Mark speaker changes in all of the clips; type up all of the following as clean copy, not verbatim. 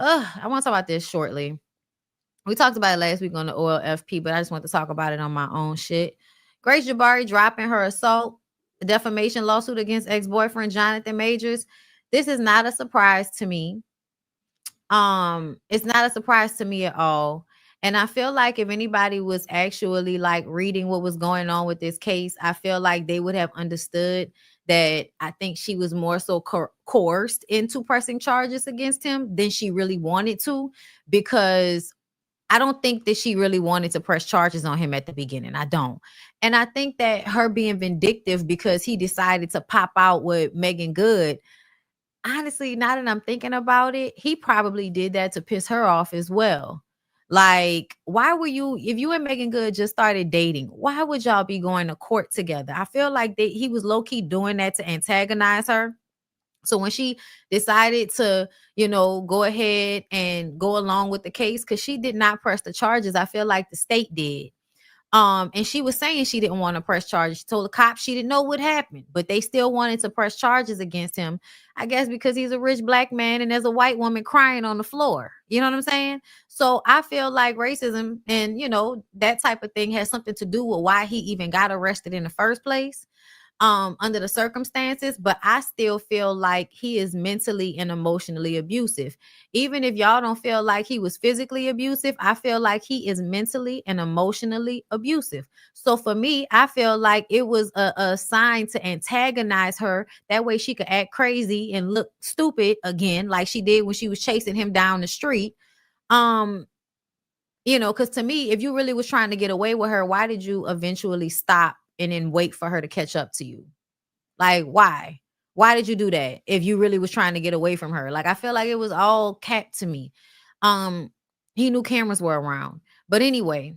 Speaker 1: I want to talk about this shortly. We talked about it last week on the OLFP, but I just want to talk about it on my own shit. Grace Jabbari dropping her assault defamation lawsuit against ex-boyfriend Jonathan Majors. This is not a surprise to me. It's not a surprise to me at all. And I feel like if anybody was actually like reading what was going on with this case, I feel like they would have understood that I think she was more so coerced into pressing charges against him than she really wanted to, because I don't think that she really wanted to press charges on him at the beginning. I don't. And I think that her being vindictive because he decided to pop out with Megan Good, honestly, now that I'm thinking about it, he probably did that to piss her off as well. Like, why were you, if you and Megan Good just started dating, why would y'all be going to court together? I feel like he was low key doing that to antagonize her. So when she decided to, go ahead and go along with the case, because she did not press the charges, I feel like the state did. And she was saying she didn't want to press charges. She told the cops she didn't know what happened, but they still wanted to press charges against him. I guess because he's a rich black man and there's a white woman crying on the floor. You know what I'm saying? So I feel like racism and, that type of thing has something to do with why he even got arrested in the first place. Under the circumstances, but I still feel like he is mentally and emotionally abusive. Even if y'all don't feel like he was physically abusive, I feel like he is mentally and emotionally abusive. So for me, I feel like it was a sign to antagonize her. That way she could act crazy and look stupid again, like she did when she was chasing him down the street. Because to me, if you really was trying to get away with her, why did you eventually stop and then wait for her to catch up to you? Like, why? Why did you do that if you really was trying to get away from her? Like, I feel like it was all cat to me. He knew cameras were around. But anyway,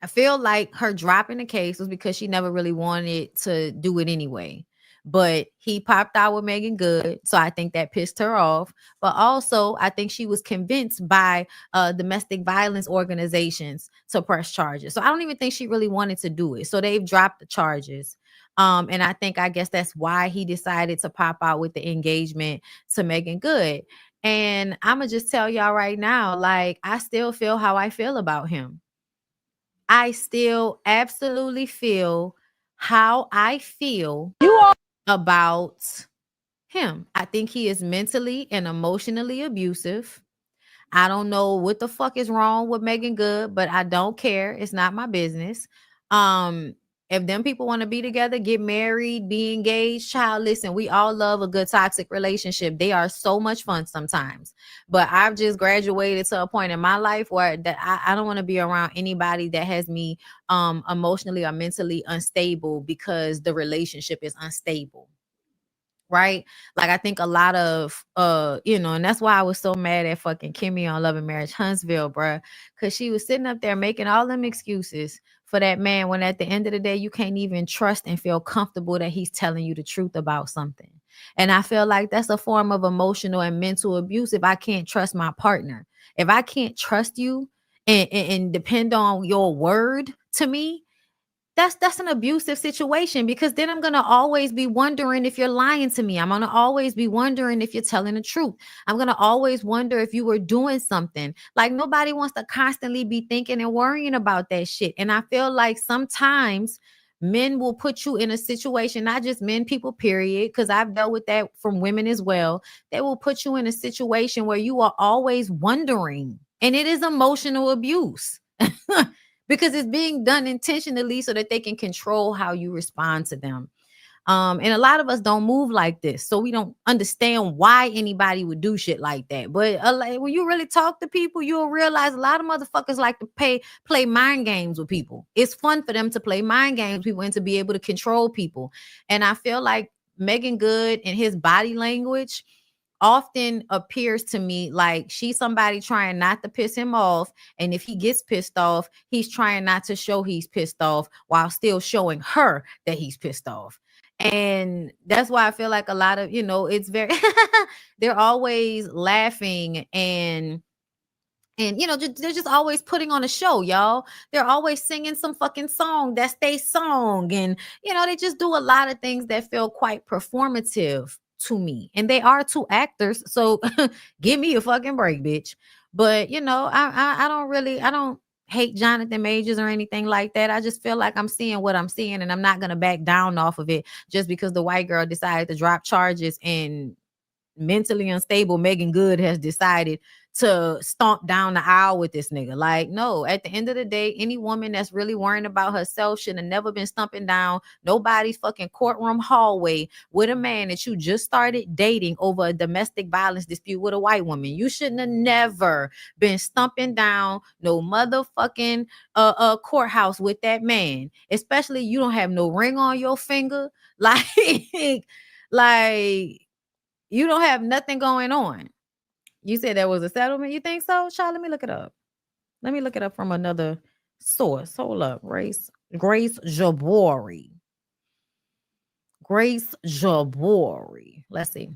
Speaker 1: I feel like her dropping the case was because she never really wanted to do it anyway. But he popped out with Megan Good, so I think that pissed her off. But also, I think she was convinced by domestic violence organizations to press charges. So I don't even think she really wanted to do it. So they've dropped the charges. And I guess that's why he decided to pop out with the engagement to Megan Good. And I'm gonna just tell y'all right now, like, I still feel how I feel about him. I still absolutely feel how I feel about him. I think he is mentally and emotionally abusive. I don't know what the fuck is wrong with Megan Good, but I don't care. It's not my business. Um, if them people want to be together, get married, be engaged, child, listen, we all love a good toxic relationship. They are so much fun sometimes. But I've just graduated to a point in my life where that I don't want to be around anybody that has me emotionally or mentally unstable because the relationship is unstable. Right? Like I think a lot of and that's why I was so mad at fucking Kimmy on Love and Marriage Huntsville, bruh. Cause she was sitting up there making all them excuses for that man when at the end of the day you can't even trust and feel comfortable that he's telling you the truth about something. And I feel like that's a form of emotional and mental abuse if I can't trust my partner. If I can't trust you and depend on your word to me, that's an abusive situation, because then I'm going to always be wondering if you're lying to me. I'm going to always be wondering if you're telling the truth. I'm going to always wonder if you were doing something. Like nobody wants to constantly be thinking and worrying about that shit. And I feel like sometimes men will put you in a situation, not just men, people, period, because I've dealt with that from women as well. They will put you in a situation where you are always wondering, and it is emotional abuse. Because it's being done intentionally so that they can control how you respond to them. And a lot of us don't move like this, so we don't understand why anybody would do shit like that. But like, when you really talk to people, you'll realize a lot of motherfuckers like to play mind games with people. It's fun for them to play mind games with people and to be able to control people. And I feel like Megan Good and his body language often appears to me like she's somebody trying not to piss him off. And if he gets pissed off, he's trying not to show he's pissed off while still showing her that he's pissed off. And that's why I feel like a lot of, it's very, they're always laughing and they're just always putting on a show, y'all. They're always singing some fucking song that's their song. And, they just do a lot of things that feel quite performative to me. And they are two actors. So give me a fucking break, bitch. But I don't hate Jonathan Majors or anything like that. I just feel like I'm seeing what I'm seeing, and I'm not gonna back down off of it just because the white girl decided to drop charges, and mentally unstable Megan Good has decided to stomp down the aisle with this nigga. Like, no, at the end of the day, any woman that's really worrying about herself should have never been stumping down nobody's fucking courtroom hallway with a man that you just started dating over a domestic violence dispute with a white woman. You shouldn't have never been stumping down no motherfucking courthouse with that man. Especially you don't have no ring on your finger. Like, like you don't have nothing going on. You said there was a settlement. You think so? Child, let me look it up. Let me look it up from another source. Hold up. Grace Jabbari. Grace Jabbari. Let's see.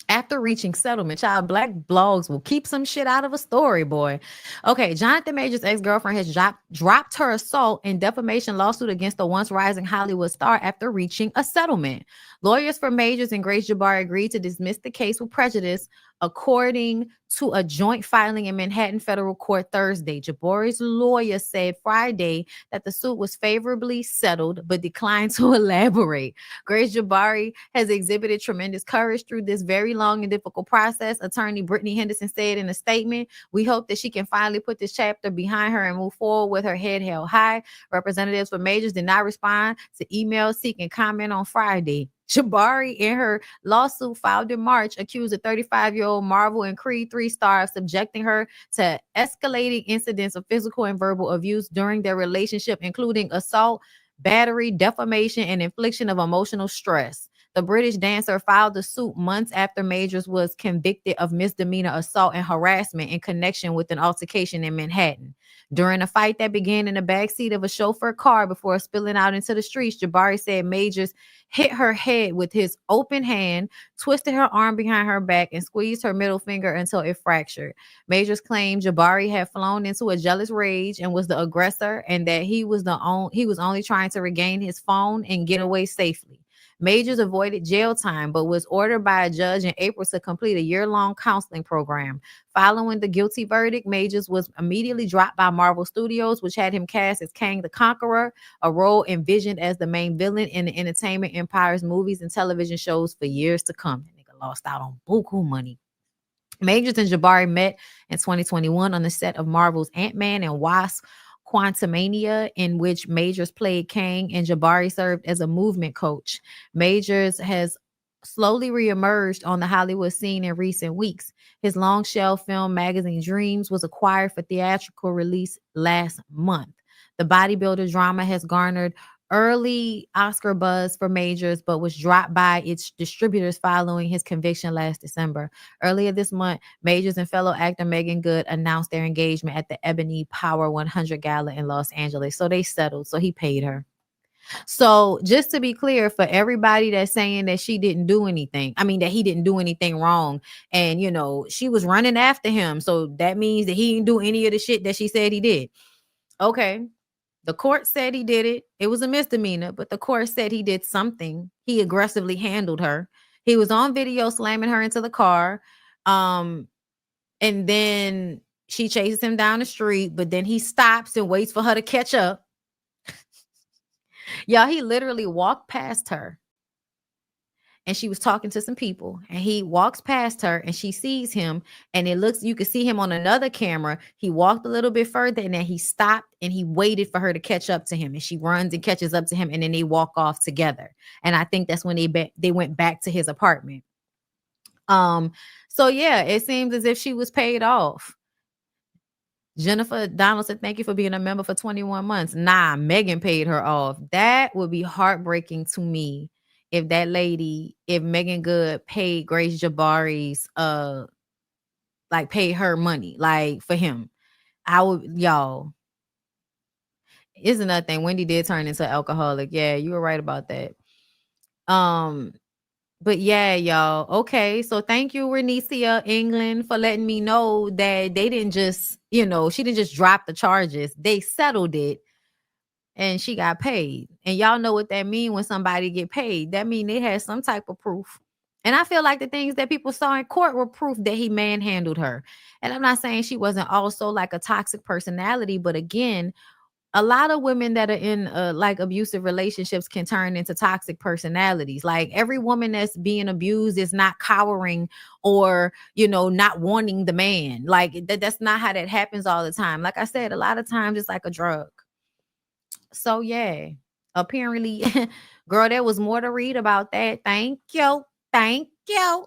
Speaker 1: After reaching settlement, child, black blogs will keep some shit out of a story, boy. Okay, Jonathan Majors' ex-girlfriend has dropped her assault and defamation lawsuit against the once rising Hollywood star after reaching a settlement. Lawyers for Majors and Grace Jabbari agreed to dismiss the case with prejudice, according to a joint filing in Manhattan federal court Thursday. Jabbari's lawyer said Friday that the suit was favorably settled, but declined to elaborate. Grace Jabbari has exhibited tremendous courage through this very long and difficult process, attorney Brittany Henderson said in a statement. We hope that she can finally put this chapter behind her and move forward with her head held high. Representatives for Majors did not respond to emails seeking comment on Friday. Jabbari, in her lawsuit filed in March, accused a 35-year-old Marvel and Creed 3 star of subjecting her to escalating incidents of physical and verbal abuse during their relationship, including assault, battery, defamation, and infliction of emotional stress. The British dancer filed the suit months after Majors was convicted of misdemeanor assault and harassment in connection with an altercation in Manhattan. During a fight that began in the backseat of a chauffeur car before spilling out into the streets, Jabbari said Majors hit her head with his open hand, twisted her arm behind her back, and squeezed her middle finger until it fractured. Majors claimed Jabbari had flown into a jealous rage and was the aggressor, and that he was only trying to regain his phone and get away safely. Majors avoided jail time, but was ordered by a judge in April to complete a year-long counseling program. Following the guilty verdict, Majors was immediately dropped by Marvel Studios, which had him cast as Kang the Conqueror, a role envisioned as the main villain in the entertainment empire's movies and television shows for years to come. That nigga lost out on buku money. Majors and Jabbari met in 2021 on the set of Marvel's Ant-Man and Wasp: Quantumania, in which Majors played Kang and Jabbari served as a movement coach. Majors has slowly reemerged on the Hollywood scene in recent weeks. His long shelf film magazine Dreams was acquired for theatrical release last month. The bodybuilder drama has garnered early Oscar buzz for Majors, but was dropped by its distributors following his conviction last December. Earlier this month, Majors and fellow actor Megan Good announced their engagement at the Ebony Power 100 Gala in Los Angeles. So they settled. So he paid her. So just to be clear, for everybody that's saying that she didn't do anything, I mean, that he didn't do anything wrong, and, you know, she was running after him. So that means that he didn't do any of the shit that she said he did. Okay. The court said he did it. It was a misdemeanor, but the court said he did something. He aggressively handled her. He was on video slamming her into the car. And then she chases him down the street, but then he stops and waits for her to catch up. Y'all, he literally walked past her. And she was talking to some people, and he walks past her and she sees him, and it looks, you could see him on another camera. He walked a little bit further and then he stopped and he waited for her to catch up to him, and she runs and catches up to him, and then they walk off together. And I think that's when they went back to his apartment. So yeah, it seems as if she was paid off. Jennifer Donald said, thank you for being a member for 21 months. Nah, Megan paid her off. That would be heartbreaking to me if that lady, if Megan Good paid Grace Jabbari's, like paid her money, like for him. I would, y'all. It's another thing. Wendy did turn into an alcoholic. Yeah, you were right about that. But yeah, y'all. Okay. So thank you, Renicia England, for letting me know that they didn't just, you know, she didn't just drop the charges. They settled it. and she got paid. And y'all know what that mean when somebody get paid. That mean they had some type of proof. And I feel like the things that people saw in court were proof that he manhandled her. And I'm not saying she wasn't also like a toxic personality, but again, a lot of women that are in like abusive relationships can turn into toxic personalities. Like every woman that's being abused is not cowering or, not wanting the man. Like that's not how that happens all the time. Like I said, a lot of times it's like a drug. So yeah, apparently, girl, there was more to read about that. Thank you. Thank you.